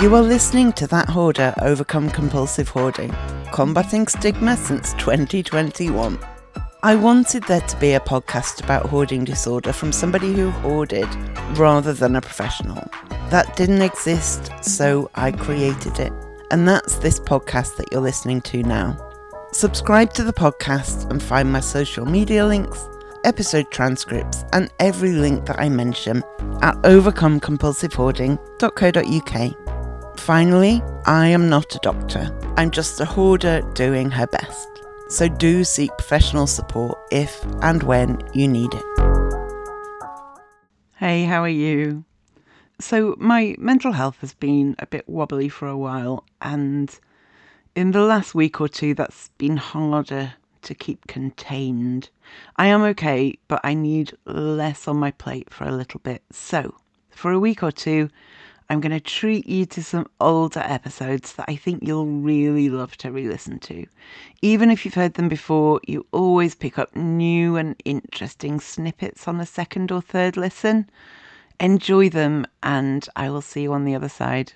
You are listening to That Hoarder Overcome Compulsive Hoarding, combating stigma since 2021. I wanted there to be a podcast about hoarding disorder from somebody who hoarded rather than a professional. That didn't exist, so I created it. And that's this podcast that you're listening to now. Subscribe to the podcast and find my social media links, episode transcripts, and every link that I mention at overcomecompulsivehoarding.co.uk. Finally, I am not a doctor. I'm just a hoarder doing her best. So do seek professional support if and when you need it. Hey, how are you? So my mental health has been a bit wobbly for a while, and in the last week or two that's been harder to keep contained. I am okay, but I need less on my plate for a little bit. So for a week or two, I'm going to treat you to some older episodes that I think you'll really love to re-listen to. Even if you've heard them before, you always pick up new and interesting snippets on a second or third listen. Enjoy them, and I will see you on the other side.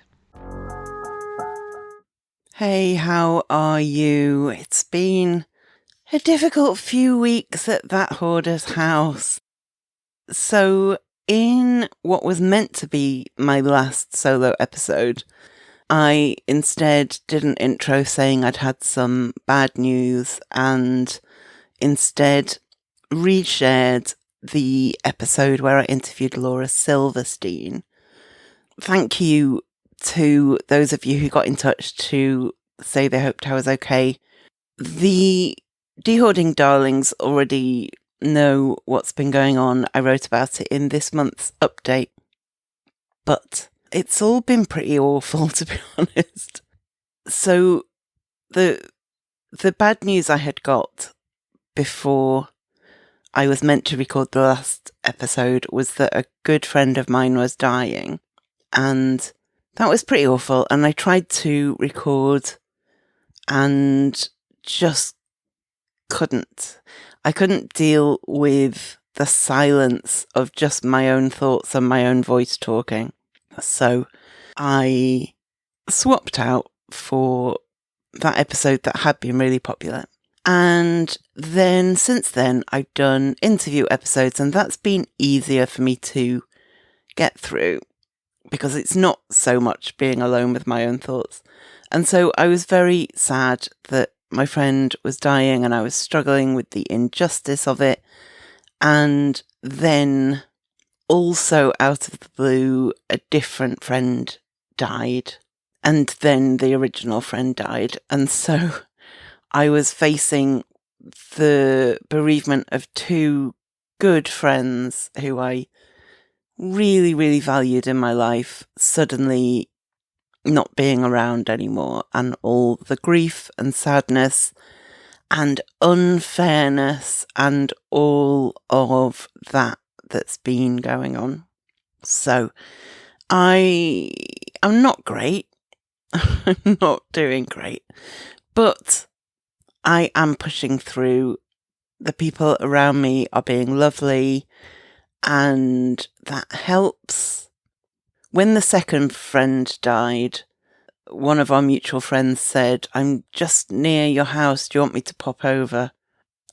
Hey, how are you? It's been a difficult few weeks at That Hoarder's house. So, in what was meant to be my last solo episode, I instead did an intro saying I'd had some bad news and instead reshared the episode where I interviewed Laura Silverstein. Thank you to those of you who got in touch to say they hoped I was okay. The Dehoarding darlings already know what's been going on. I wrote about it in this month's update. But it's all been pretty awful, to be honest. So the bad news I had got before I was meant to record the last episode was that a good friend of mine was dying. And that was pretty awful. And I tried to record and just couldn't. I couldn't deal with the silence of just my own thoughts and my own voice talking. So I swapped out for that episode that had been really popular. And then since then, I've done interview episodes, and that's been easier for me to get through because it's not so much being alone with my own thoughts. And so I was very sad that my friend was dying and I was struggling with the injustice of it. And then also out of the blue, a different friend died. And then the original friend died. And so I was facing the bereavement of two good friends who I really, really valued in my life, suddenly not being around anymore, and all the grief and sadness and unfairness and all of that that's been going on. So I'm not great. I'm not doing great, but I am pushing through. The people around me are being lovely, and that helps. When the second friend died, one of our mutual friends said, "I'm just near your house. Do you want me to pop over?"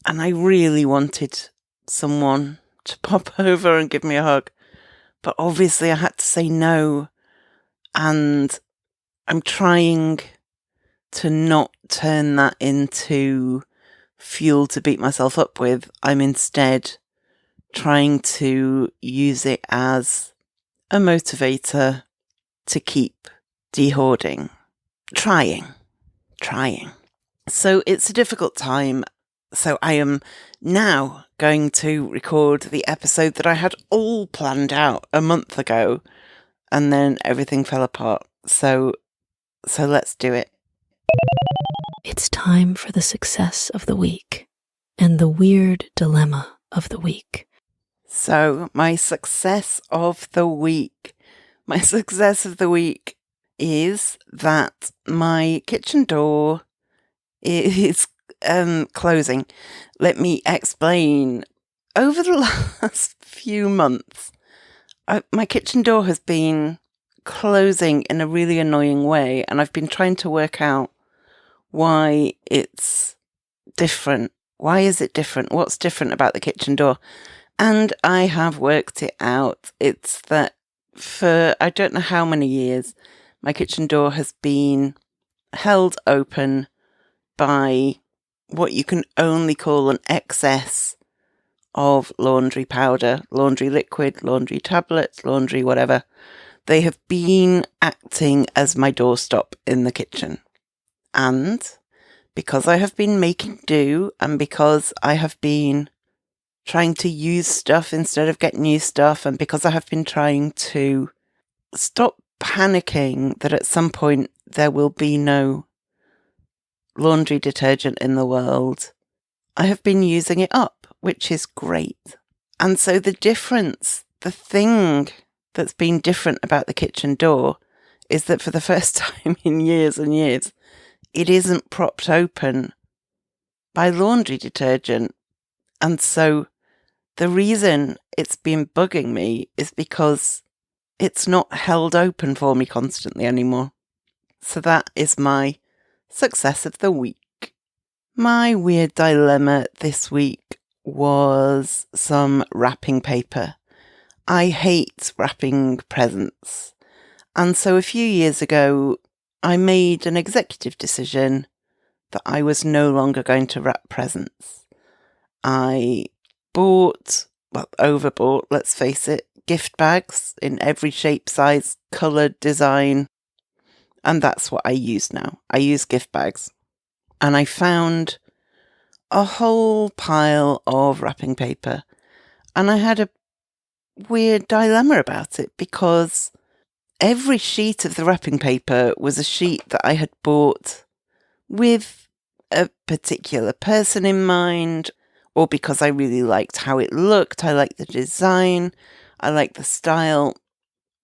And I really wanted someone to pop over and give me a hug. But obviously I had to say no. And I'm trying to not turn that into fuel to beat myself up with. I'm instead trying to use it as a motivator to keep dehoarding. Trying. So it's a difficult time. So I am now going to record the episode that I had all planned out a month ago, and then everything fell apart. So let's do it. It's time for the success of the week and the weird dilemma of the week. So my success of the week is that my kitchen door is closing. Let me explain. Over the last few months, my kitchen door has been closing in a really annoying way, and I've been trying to work out why it's different. Why is it different? What's different about the kitchen door? And I have worked it out. It's that for I don't know how many years, my kitchen door has been held open by what you can only call an excess of laundry powder, laundry liquid, laundry tablets, laundry whatever. They have been acting as my doorstop in the kitchen. And because I have been making do, and because I have been trying to use stuff instead of get new stuff, and because I have been trying to stop panicking that at some point there will be no laundry detergent in the world, I have been using it up, which is great. And so the thing that's been different about the kitchen door is that for the first time in years and years, it isn't propped open by laundry detergent. And so the reason it's been bugging me is because it's not held open for me constantly anymore. So that is my success of the week. My weird dilemma this week was some wrapping paper. I hate wrapping presents. And so a few years ago, I made an executive decision that I was no longer going to wrap presents. I overbought, let's face it, gift bags in every shape, size, colour, design. And that's what I use now. I use gift bags. And I found a whole pile of wrapping paper. And I had a weird dilemma about it because every sheet of the wrapping paper was a sheet that I had bought with a particular person in mind, or because I really liked how it looked. I liked the design. I liked the style.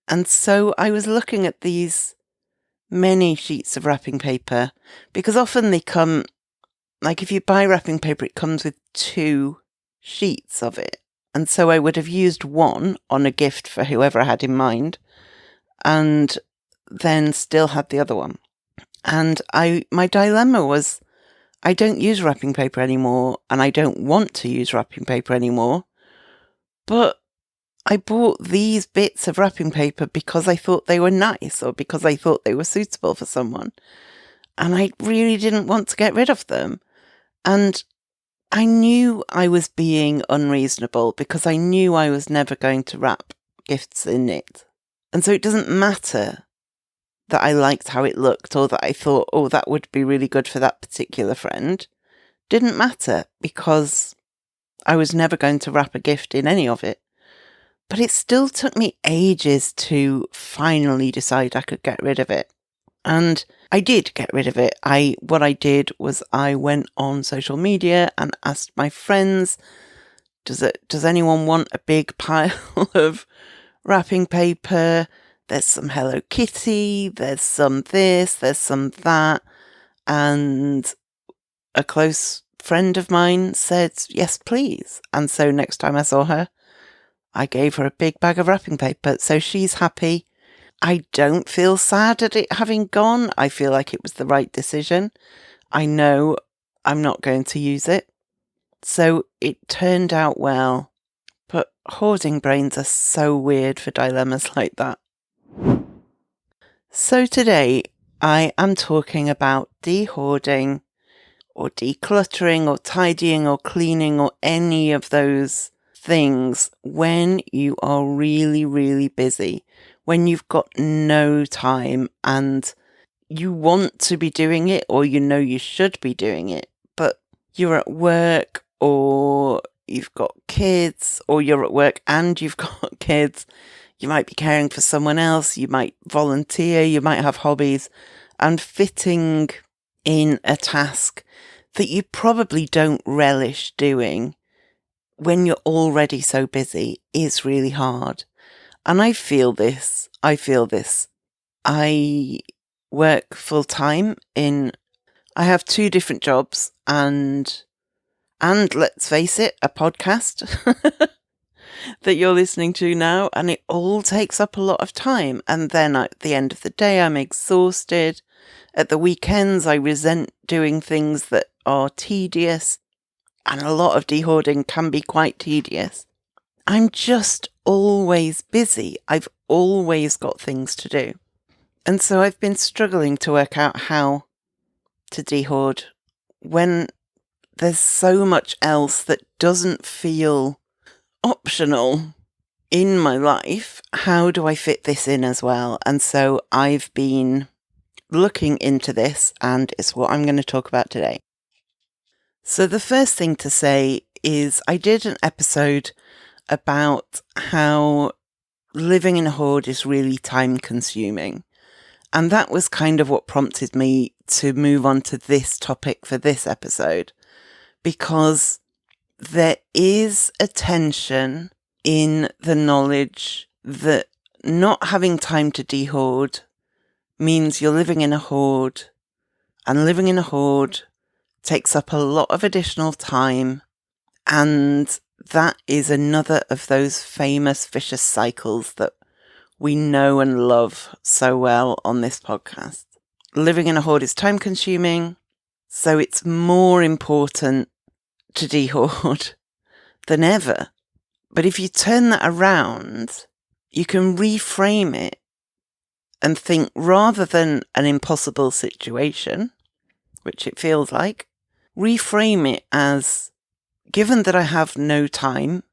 And so I was looking at these many sheets of wrapping paper, because often they come, like if you buy wrapping paper, it comes with 2 sheets of it. And so I would have used one on a gift for whoever I had in mind, and then still had the other one. And my dilemma was, I don't use wrapping paper anymore, and I don't want to use wrapping paper anymore. But I bought these bits of wrapping paper because I thought they were nice, or because I thought they were suitable for someone. And I really didn't want to get rid of them. And I knew I was being unreasonable because I knew I was never going to wrap gifts in it. And so it doesn't matter that I liked how it looked, or that I thought, oh, that would be really good for that particular friend. Didn't matter because I was never going to wrap a gift in any of it. But it still took me ages to finally decide I could get rid of it. And I did get rid of it. What I did was I went on social media and asked my friends, does anyone want a big pile of wrapping paper? There's some Hello Kitty, there's some this, there's some that. And a close friend of mine said, yes, please. And so next time I saw her, I gave her a big bag of wrapping paper. So she's happy. I don't feel sad at it having gone. I feel like it was the right decision. I know I'm not going to use it. So it turned out well. But hoarding brains are so weird for dilemmas like that. So today I am talking about dehoarding, or decluttering, or tidying, or cleaning, or any of those things when you are really, really busy, when you've got no time and you want to be doing it, or you know you should be doing it, but you're at work, or you've got kids, or you're at work and you've got kids. You might be caring for someone else, you might volunteer, you might have hobbies, and fitting in a task that you probably don't relish doing when you're already so busy is really hard. And I feel this. I work full time I have 2 different jobs and let's face it, a podcast. that you're listening to now, and it all takes up a lot of time. And then at the end of the day, I'm exhausted. At the weekends, I resent doing things that are tedious, and a lot of dehoarding can be quite tedious. I'm just always busy. I've always got things to do. And so I've been struggling to work out how to dehoard when there's so much else that doesn't feel optional in my life. How do I fit this in as well? And so I've been looking into this, and it's what I'm going to talk about today. So the first thing to say is I did an episode about how living in a hoard is really time consuming. And that was kind of what prompted me to move on to this topic for this episode, because there is a tension in the knowledge that not having time to dehoard means you're living in a hoard, and living in a hoard takes up a lot of additional time, and that is another of those famous vicious cycles that we know and love so well on this podcast. Living in a hoard is time consuming, so it's more important to dehoard than ever. But if you turn that around, you can reframe it and think, rather than an impossible situation, which it feels like, reframe it as, given that I have no time,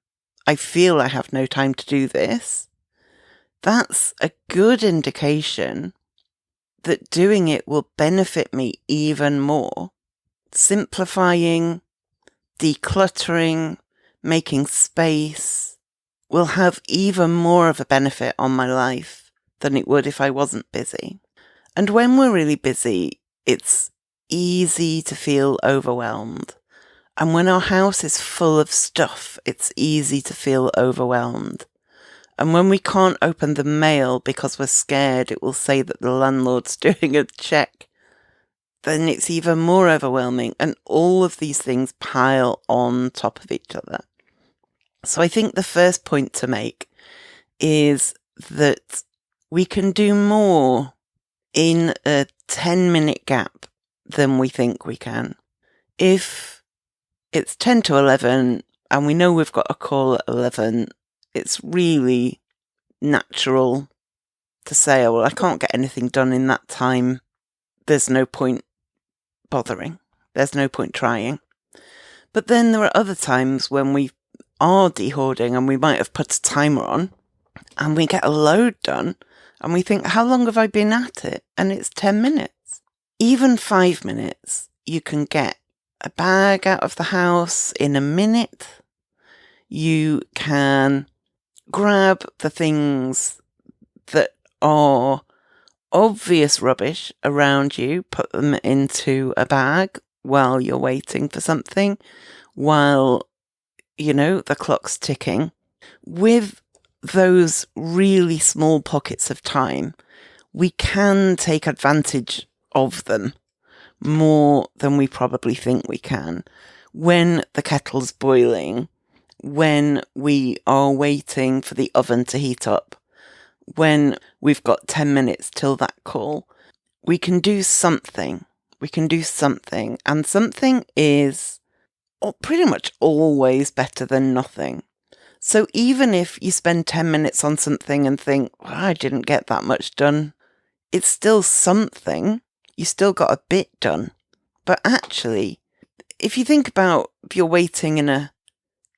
I feel I have no time to do this, that's a good indication that doing it will benefit me even more. Simplifying, decluttering, making space will have even more of a benefit on my life than it would if I wasn't busy. And when we're really busy, it's easy to feel overwhelmed. And when our house is full of stuff, it's easy to feel overwhelmed. And when we can't open the mail because we're scared it will say that the landlord's doing a check, then it's even more overwhelming. And all of these things pile on top of each other. So I think the first point to make is that we can do more in a 10-minute gap than we think we can. If it's 10 to 11 and we know we've got a call at 11, it's really natural to say, oh, well, I can't get anything done in that time. There's no point bothering. There's no point trying. But then there are other times when we are dehoarding and we might have put a timer on and we get a load done and we think, how long have I been at it? And it's 10 minutes. Even 5 minutes, you can get a bag out of the house in a minute. You can grab the things that are obvious rubbish around you, put them into a bag while you're waiting for something, while, the clock's ticking. With those really small pockets of time, we can take advantage of them more than we probably think we can. When the kettle's boiling, when we are waiting for the oven to heat up, when we've got 10 minutes till that call, we can do something. And something is pretty much always better than nothing. So even if you spend 10 minutes on something and think, well, I didn't get that much done, it's still something. You still got a bit done. But actually, if you think about if you're waiting in a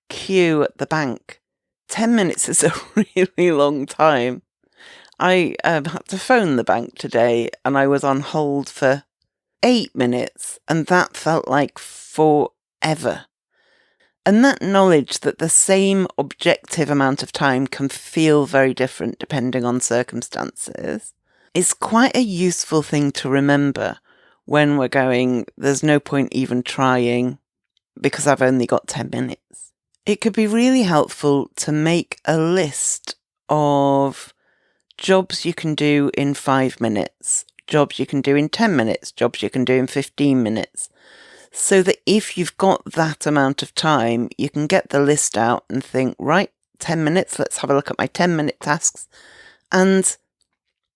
queue at the bank, 10 minutes is a really long time. I had to phone the bank today and I was on hold for 8 minutes, and that felt like forever. And that knowledge that the same objective amount of time can feel very different depending on circumstances is quite a useful thing to remember when we're going, there's no point even trying because I've only got 10 minutes. It could be really helpful to make a list of jobs you can do in 5 minutes, jobs you can do in 10 minutes, jobs you can do in 15 minutes. So that if you've got that amount of time, you can get the list out and think, right, 10 minutes. Let's have a look at my 10-minute tasks. And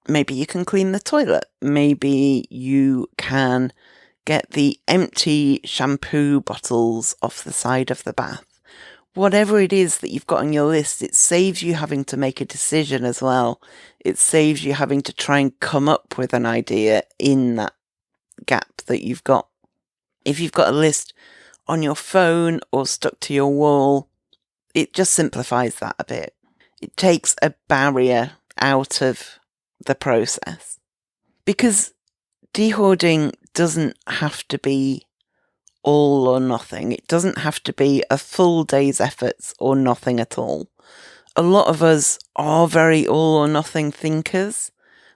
maybe you can clean the toilet. Maybe you can get the empty shampoo bottles off the side of the bath. Whatever it is that you've got on your list, it saves you having to make a decision as well. It saves you having to try and come up with an idea in that gap that you've got. If you've got a list on your phone or stuck to your wall, it just simplifies that a bit. It takes a barrier out of the process. Because dehoarding doesn't have to be all or nothing. It doesn't have to be a full day's efforts or nothing at all. A lot of us are very all or nothing thinkers,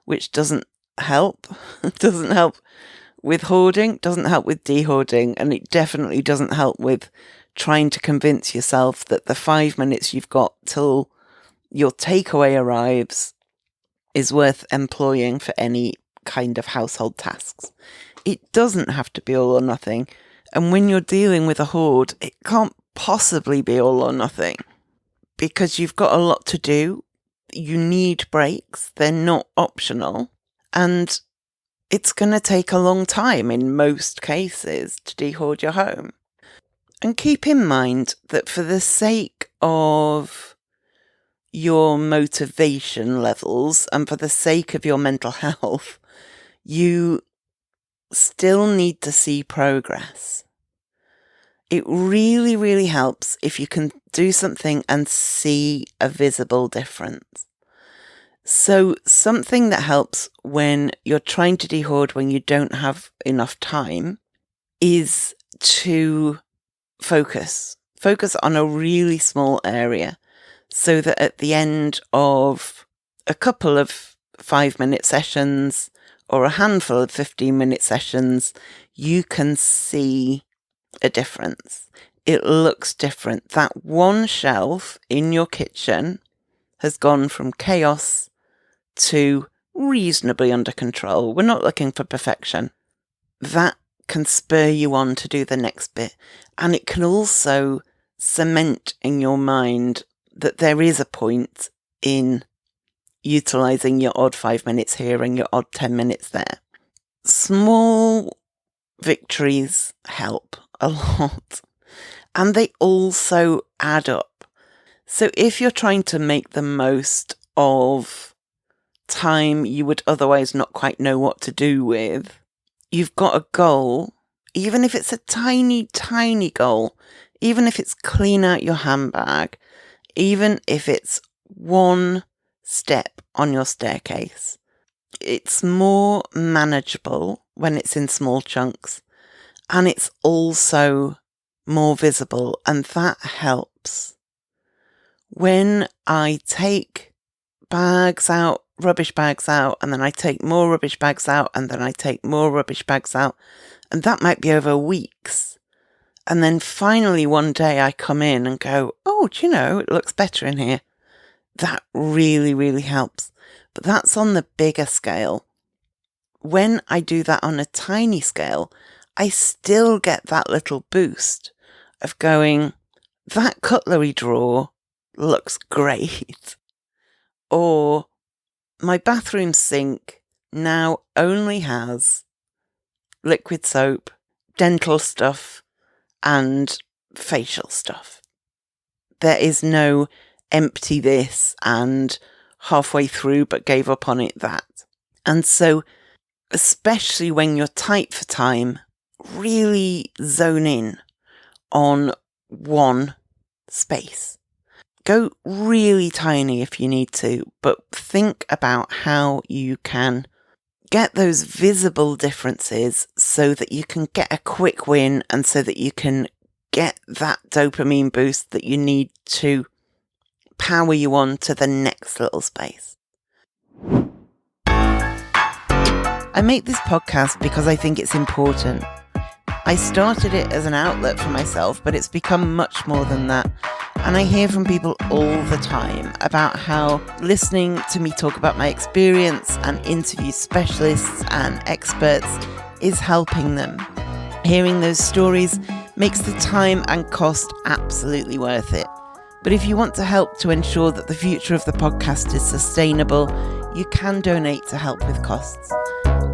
which doesn't help. It doesn't help with hoarding, doesn't help with dehoarding, and it definitely doesn't help with trying to convince yourself that the 5 minutes you've got till your takeaway arrives is worth employing for any kind of household tasks. It doesn't have to be all or nothing. And when you're dealing with a hoard, it can't possibly be all or nothing because you've got a lot to do. You need breaks. They're not optional. And it's going to take a long time in most cases to dehoard your home. And keep in mind that for the sake of your motivation levels and for the sake of your mental health, you still need to see progress. It really, really helps if you can do something and see a visible difference. So something that helps when you're trying to dehoard when you don't have enough time is to focus on a really small area so that at the end of a couple of 5-minute sessions or a handful of 15-minute sessions, you can see a difference. It looks different. That one shelf in your kitchen has gone from chaos to reasonably under control. We're not looking for perfection. That can spur you on to do the next bit. And it can also cement in your mind that there is a point in utilising your odd 5 minutes here and your odd 10 minutes there. Small victories help a lot. And they also add up. So if you're trying to make the most of time you would otherwise not quite know what to do with, you've got a goal, even if it's a tiny, tiny goal, even if it's clean out your handbag, even if it's one step on your staircase. It's more manageable when it's in small chunks, and it's also more visible, and that helps. When I take bags out, rubbish bags out, and then I take more rubbish bags out, and then I take more rubbish bags out, and that might be over weeks. And then finally one day I come in and go, oh, do you know, it looks better in here. That really, really helps. But that's on the bigger scale. When I do that on a tiny scale, I still get that little boost of going, that cutlery drawer looks great. Or my bathroom sink now only has liquid soap, dental stuff, and facial stuff. There is no empty this and halfway through but gave up on it that. And so, especially when you're tight for time, really zone in on one space. Go really tiny if you need to, but think about how you can get those visible differences so that you can get a quick win and so that you can get that dopamine boost that you need to power you on to the next little space. I make this podcast because I think it's important. I started it as an outlet for myself, but it's become much more than that. And I hear from people all the time about how listening to me talk about my experience and interview specialists and experts is helping them. Hearing those stories makes the time and cost absolutely worth it. But if you want to help to ensure that the future of the podcast is sustainable, you can donate to help with costs.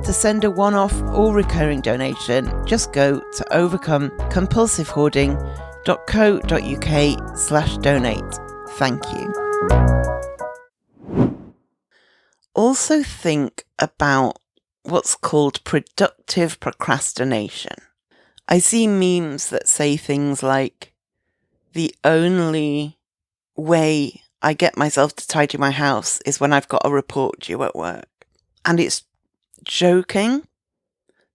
To send a one-off or recurring donation, just go to overcomecompulsivehoarding.co.uk/donate. Thank you. Also think about what's called productive procrastination. I see memes that say things like, the only way I get myself to tidy my house is when I've got a report due at work. And it's joking,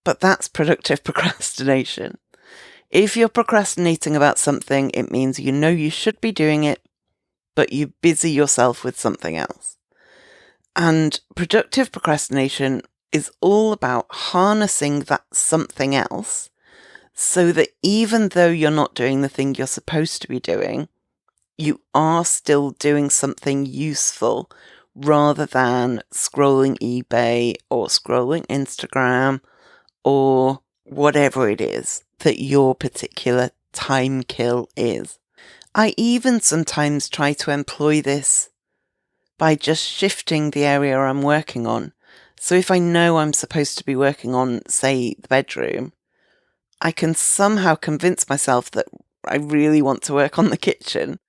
but that's productive procrastination. If you're procrastinating about something, it means you know you should be doing it, but you busy yourself with something else. And productive procrastination is all about harnessing that something else so that even though you're not doing the thing you're supposed to be doing, you are still doing something useful rather than scrolling eBay or scrolling Instagram or whatever it is that your particular time kill is. I even sometimes try to employ this by just shifting the area I'm working on. So if I know I'm supposed to be working on, say, the bedroom, I can somehow convince myself that I really want to work on the kitchen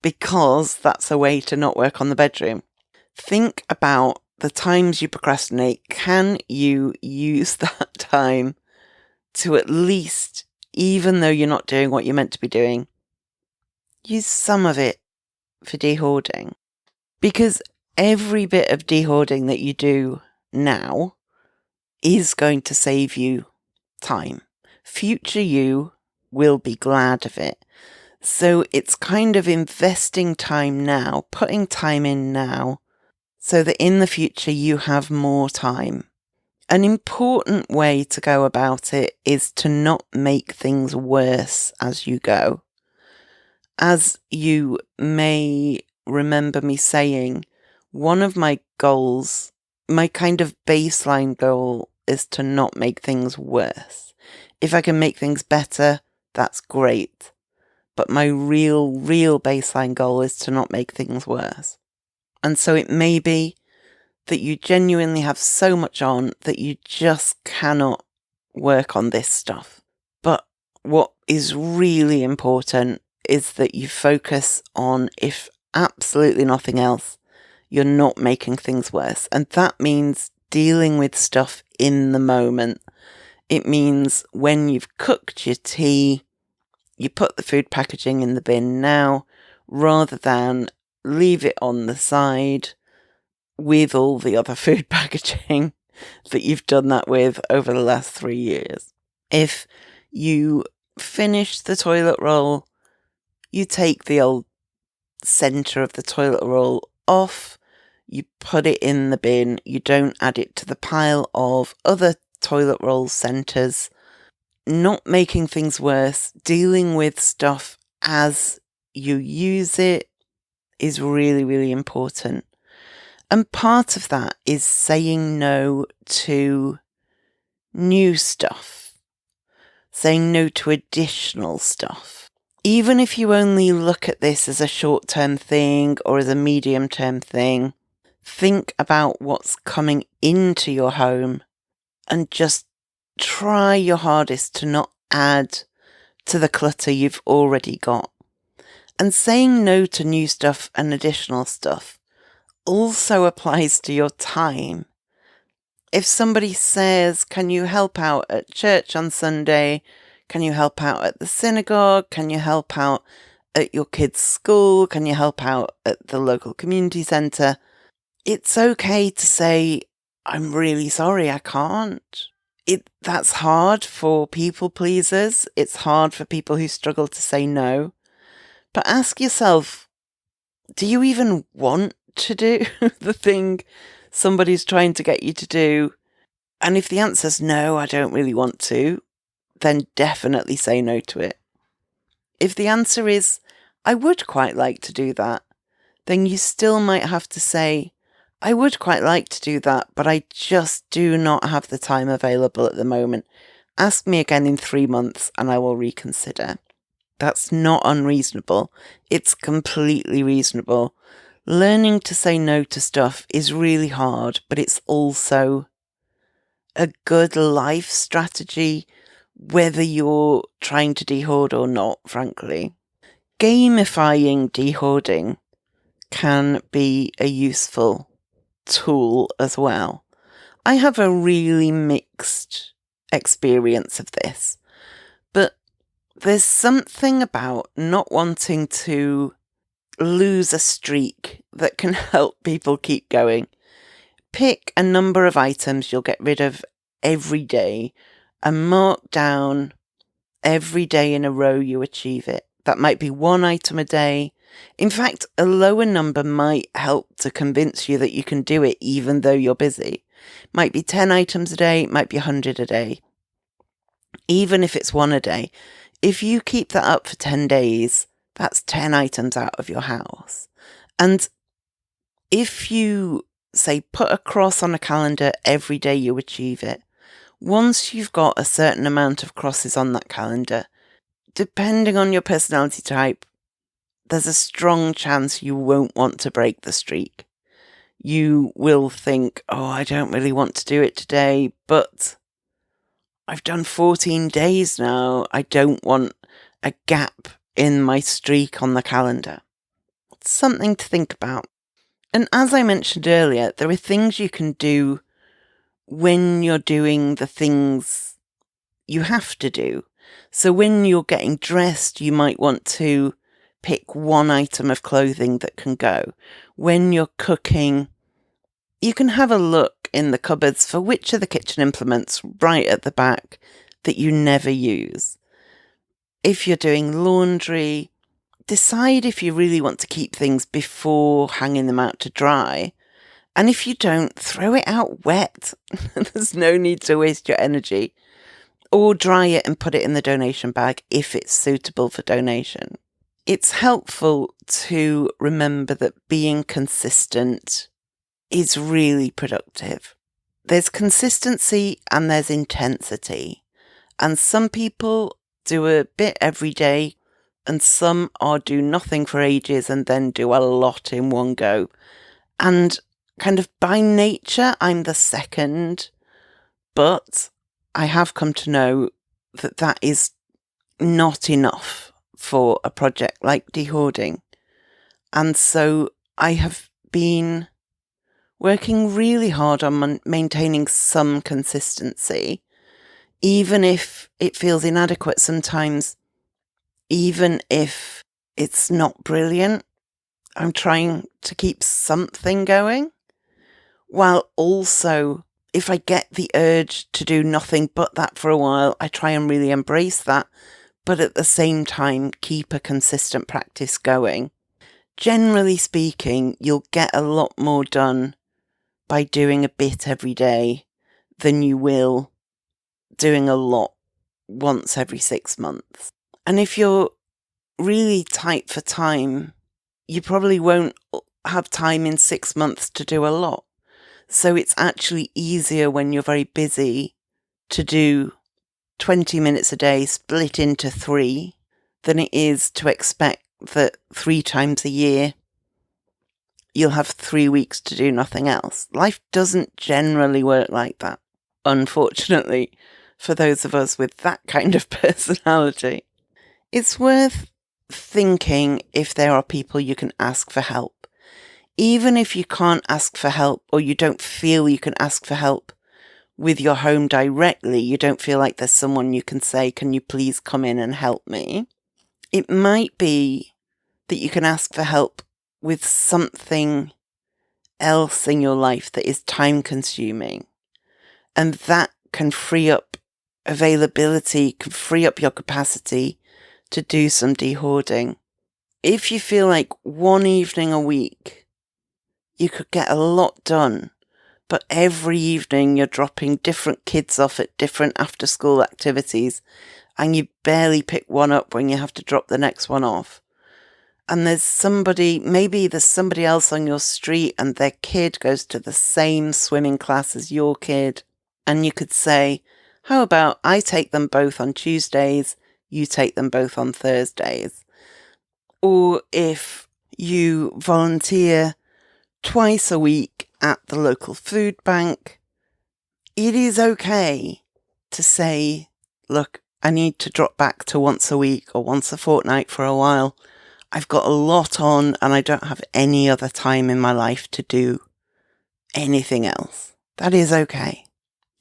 because that's a way to not work on the bedroom. Think about the times you procrastinate. Can you use that time to at least, even though you're not doing what you're meant to be doing, use some of it for dehoarding? Because every bit of dehoarding that you do now is going to save you time. Future you will be glad of it. So it's kind of investing time now, putting time in now, so that in the future you have more time. An important way to go about it is to not make things worse as you go. As you may remember me saying, one of my goals, my kind of baseline goal, is to not make things worse. If I can make things better, that's great. But my real baseline goal is to not make things worse. And so it may be that you genuinely have so much on that you just cannot work on this stuff. But what is really important is that you focus on, if absolutely nothing else, you're not making things worse. And that means dealing with stuff in the moment. It means when you've cooked your tea, you put the food packaging in the bin now, rather than leave it on the side with all the other food packaging that you've done that with over the last 3 years. If you finish the toilet roll, you take the old centre of the toilet roll off, you put it in the bin, you don't add it to the pile of other toilet roll centres. Not making things worse, dealing with stuff as you use it is really important. And part of that is saying no to new stuff, saying no to additional stuff. Even if you only look at this as a short-term thing or as a medium-term thing, think about what's coming into your home and just try your hardest to not add to the clutter you've already got. And saying no to new stuff and additional stuff also applies to your time. If somebody says, can you help out at church on Sunday? Can you help out at the synagogue? Can you help out at your kids' school? Can you help out at the local community centre? It's okay to say, I'm really sorry, I can't. That's hard for people pleasers. It's hard for people who struggle to say no. But ask yourself, do you even want to do the thing somebody's trying to get you to do? And if the answer's no, I don't really want to, then definitely say no to it. If the answer is, I would quite like to do that, then you still might have to say, I would quite like to do that, but I just do not have the time available at the moment. Ask me again in 3 months and I will reconsider. That's not unreasonable. It's completely reasonable. Learning to say no to stuff is really hard, but it's also a good life strategy, whether you're trying to dehoard or not, frankly. Gamifying dehoarding can be a useful tool as well. I have a really mixed experience of this, but there's something about not wanting to lose a streak that can help people keep going. Pick a number of items you'll get rid of every day and mark down every day in a row you achieve it. That might be one item a day. In fact, a lower number might help to convince you that you can do it even though you're busy. Might be 10 items a day, might be 100 a day. Even if it's one a day, if you keep that up for 10 days, that's 10 items out of your house. And if you, say, put a cross on a calendar every day you achieve it, once you've got a certain amount of crosses on that calendar, depending on your personality type, there's a strong chance you won't want to break the streak. You will think, oh, I don't really want to do it today, but I've done 14 days now. I don't want a gap in my streak on the calendar. It's something to think about. And as I mentioned earlier, there are things you can do when you're doing the things you have to do. So when you're getting dressed, you might want to pick one item of clothing that can go. When you're cooking, you can have a look in the cupboards for which are the kitchen implements right at the back that you never use. If you're doing laundry, decide if you really want to keep things before hanging them out to dry. And if you don't, throw it out wet. There's no need to waste your energy. Or dry it and put it in the donation bag if it's suitable for donation. It's helpful to remember that being consistent is really productive. There's consistency and there's intensity. And some people do a bit every day, and some are do nothing for ages and then do a lot in one go. And kind of by nature, I'm the second, but I have come to know that that is not enough for a project like Dehoarding. And so I have been working really hard on maintaining some consistency, even if it feels inadequate sometimes, even if it's not brilliant. I'm trying to keep something going, while also, if I get the urge to do nothing but that for a while, I try and really embrace that, but at the same time, keep a consistent practice going. Generally speaking, you'll get a lot more done by doing a bit every day than you will doing a lot once every 6 months. And if you're really tight for time, you probably won't have time in 6 months to do a lot. So it's actually easier when you're very busy to do 20 minutes a day split into 3 than it is to expect that 3 times a year you'll have 3 weeks to do nothing else. Life doesn't generally work like that, unfortunately, for those of us with that kind of personality. It's worth thinking if there are people you can ask for help. Even if you can't ask for help, or you don't feel you can ask for help with your home directly, you don't feel like there's someone you can say, can you please come in and help me? It might be that you can ask for help with something else in your life that is time consuming, and that can free up availability, can free up your capacity to do some dehoarding. If you feel like one evening a week you could get a lot done, but every evening you're dropping different kids off at different after school activities and you barely pick one up when you have to drop the next one off, and maybe there's somebody else on your street and their kid goes to the same swimming class as your kid, and you could say, how about I take them both on Tuesdays, you take them both on Thursdays. Or if you volunteer twice a week at the local food bank, it is okay to say, look, I need to drop back to once a week or once a fortnight for a while. I've got a lot on and I don't have any other time in my life to do anything else. That is okay.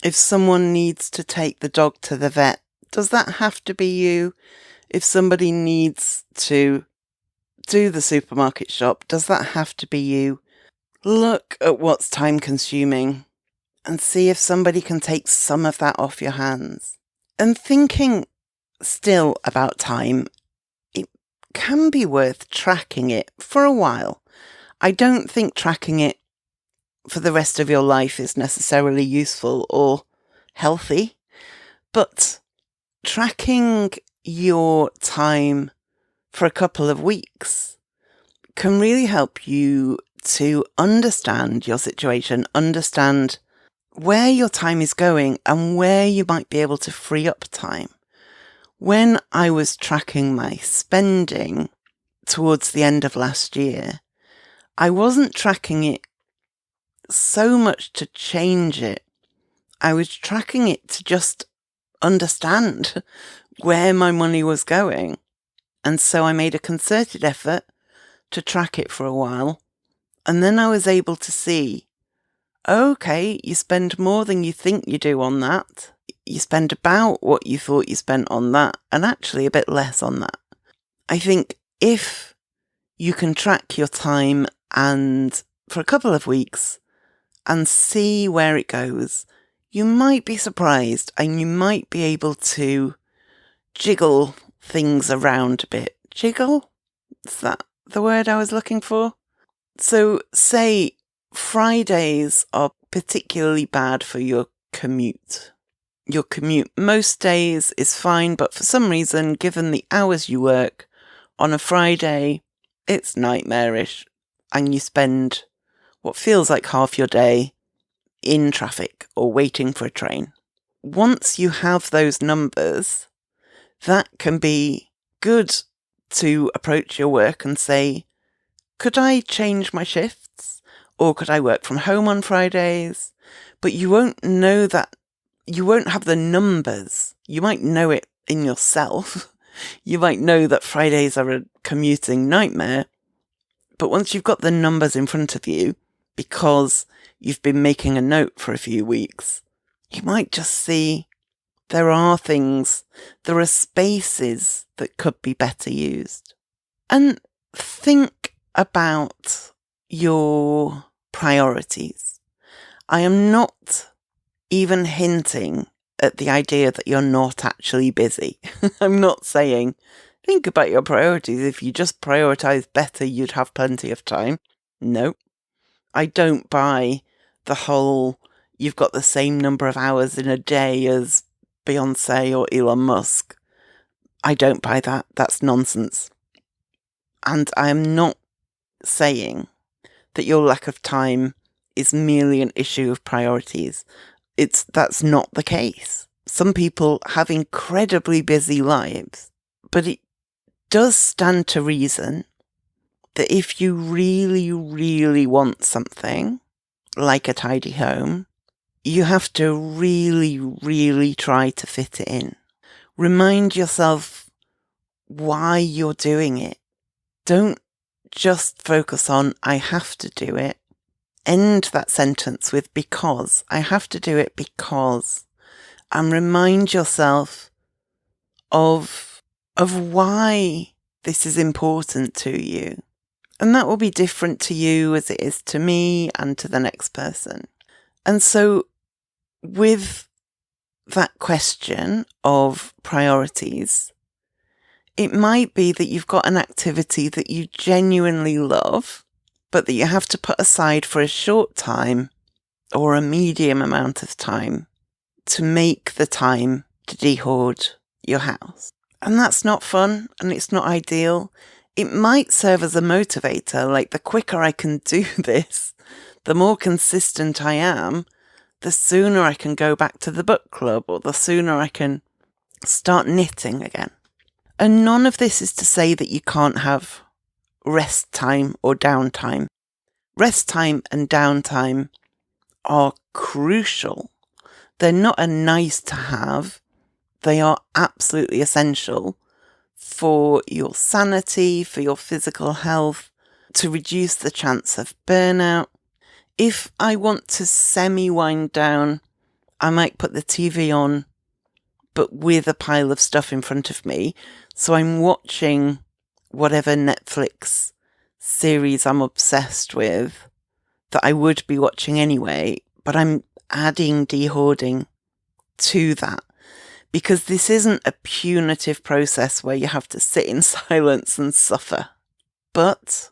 If someone needs to take the dog to the vet, does that have to be you? If somebody needs to do the supermarket shop, does that have to be you? Look at what's time consuming and see if somebody can take some of that off your hands. And thinking still about time, it can be worth tracking it for a while. I don't think tracking it for the rest of your life is necessarily useful or healthy, but tracking your time for a couple of weeks can really help you to understand your situation, understand where your time is going and where you might be able to free up time. When I was tracking my spending towards the end of last year, I wasn't tracking it so much to change it. I was tracking it to just understand where my money was going. And so I made a concerted effort to track it for a while. And then I was able to see, okay, you spend more than you think you do on that. You spend about what you thought you spent on that, and actually a bit less on that. I think if you can track your time and for a couple of weeks and see where it goes, you might be surprised and you might be able to jiggle things around a bit. Jiggle? Is that the word I was looking for? So say Fridays are particularly bad for your commute. Your commute most days is fine, but for some reason, given the hours you work on a Friday, it's nightmarish and you spend what feels like half your day in traffic or waiting for a train. Once you have those numbers, that can be good to approach your work and say, could I change my shifts? Or could I work from home on Fridays? But you won't know that. You won't have the numbers. You might know it in yourself. You might know that Fridays are a commuting nightmare. But once you've got the numbers in front of you, because you've been making a note for a few weeks, you might just see there are things, there are spaces that could be better used. And think about your priorities. I am not even hinting at the idea that you're not actually busy. I'm not saying, think about your priorities. If you just prioritize better, you'd have plenty of time. No, I don't buy the whole, you've got the same number of hours in a day as Beyonce or Elon Musk. I don't buy that. That's nonsense. And I am not saying that your lack of time is merely an issue of priorities. That's not the case. Some people have incredibly busy lives, but it does stand to reason that if you really, really want something, like a tidy home, you have to really, really try to fit it in. Remind yourself why you're doing it. Don't just focus on, I have to do it. End that sentence with because. I have to do it because. And remind yourself of why this is important to you. And that will be different to you as it is to me and to the next person. And so with that question of priorities, it might be that you've got an activity that you genuinely love, but that you have to put aside for a short time or a medium amount of time to make the time to dehoard your house. And that's not fun and it's not ideal. It might serve as a motivator, like the quicker I can do this, the more consistent I am, the sooner I can go back to the book club or the sooner I can start knitting again. And none of this is to say that you can't have rest time or downtime. Rest time and downtime are crucial. They're not a nice to have. They are absolutely essential for your sanity, for your physical health, to reduce the chance of burnout. If I want to semi-wind down, I might put the TV on, but with a pile of stuff in front of me. So I'm watching whatever Netflix series I'm obsessed with that I would be watching anyway, but I'm adding dehoarding to that. Because this isn't a punitive process where you have to sit in silence and suffer. But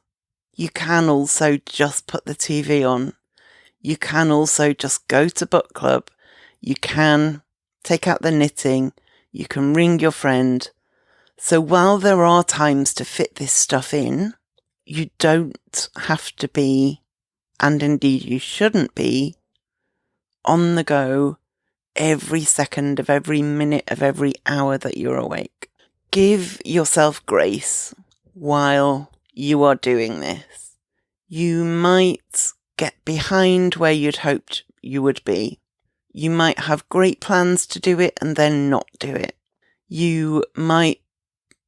you can also just put the TV on. You can also just go to book club. You can take out the knitting. You can ring your friend. So while there are times to fit this stuff in, you don't have to be, and indeed you shouldn't be, on the go every second of every minute of every hour that you're awake. Give yourself grace while you are doing this. You might get behind where you'd hoped you would be. You might have great plans to do it and then not do it. You might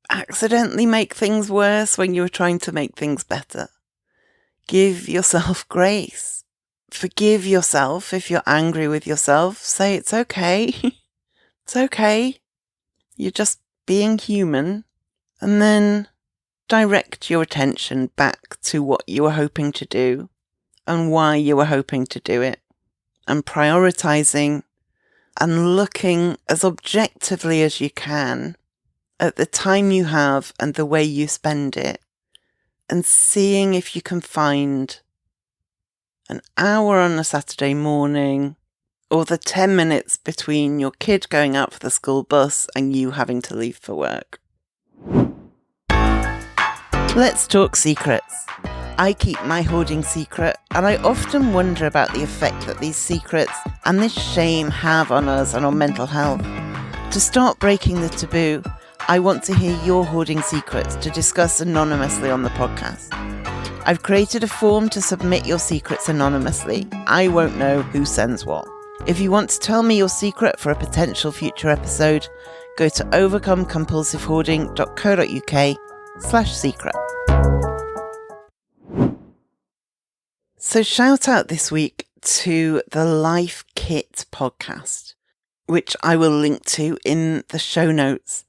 accidentally make things worse when you were trying to make things better. Give yourself grace. Forgive yourself if you're angry with yourself. Say it's okay. It's okay. You're just being human. And then direct your attention back to what you were hoping to do and why you were hoping to do it. And prioritizing and looking as objectively as you can at the time you have and the way you spend it. And seeing if you can find an hour on a Saturday morning, or the 10 minutes between your kid going out for the school bus and you having to leave for work. Let's talk secrets. I keep my hoarding secret, and I often wonder about the effect that these secrets and this shame have on us and on mental health. To start breaking the taboo, I want to hear your hoarding secrets to discuss anonymously on the podcast. I've created a form to submit your secrets anonymously. I won't know who sends what. If you want to tell me your secret for a potential future episode, go to overcomecompulsivehoarding.co.uk/secret. So shout out this week to the Life Kit podcast, which I will link to in the show notes.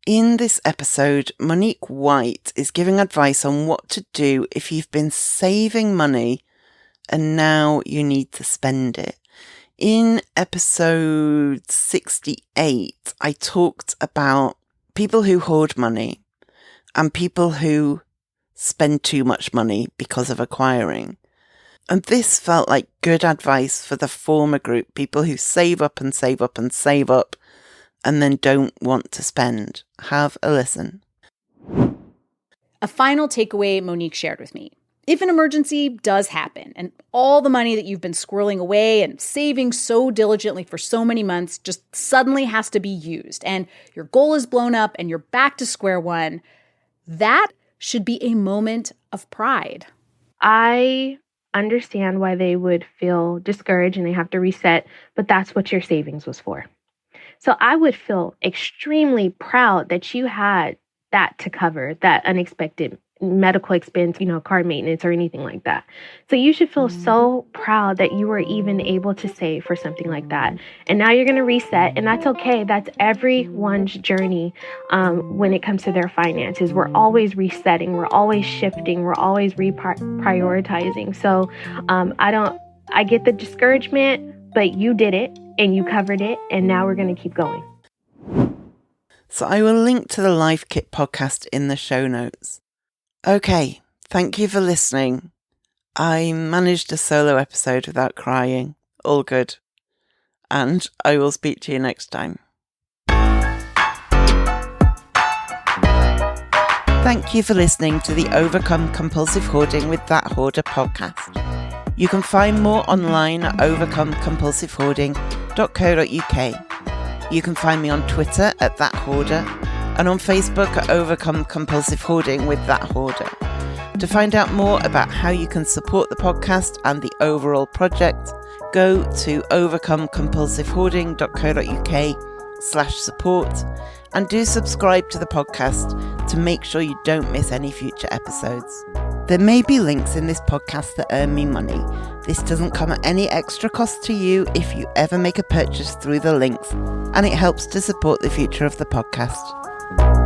In this episode, Monique White is giving advice on what to do if you've been saving money and now you need to spend it. In episode 68, I talked about people who hoard money and people who spend too much money because of acquiring. And this felt like good advice for the former group, people who save up and save up and save up and then don't want to spend. Have a listen. A final takeaway Monique shared with me. If an emergency does happen and all the money that you've been squirreling away and saving so diligently for so many months just suddenly has to be used and your goal is blown up and you're back to square one, that should be a moment of pride. I understand why they would feel discouraged and they have to reset, but that's what your savings was for. So I would feel extremely proud that you had that to cover that unexpected medical expense, car maintenance or anything like that. So you should feel so proud that you were even able to save for something like that. And now you're going to reset, and that's okay. That's everyone's journey when it comes to their finances. We're always resetting. We're always shifting. We're always prioritizing. So I get the discouragement, but you did it and you covered it, and now we're going to keep going. So I will link to the Life Kit podcast in the show notes. Okay, thank you for listening. I managed a solo episode without crying. All good. And I will speak to you next time. Thank you for listening to the Overcome Compulsive Hoarding with That Hoarder podcast. You can find more online at overcomecompulsivehoarding.co.uk. You can find me on Twitter at That Hoarder, and on Facebook at Overcome Compulsive Hoarding with That Hoarder. To find out more about how you can support the podcast and the overall project, go to overcomecompulsivehoarding.co.uk/support and do subscribe to the podcast to make sure you don't miss any future episodes. There may be links in this podcast that earn me money. This doesn't come at any extra cost to you if you ever make a purchase through the links, and it helps to support the future of the podcast.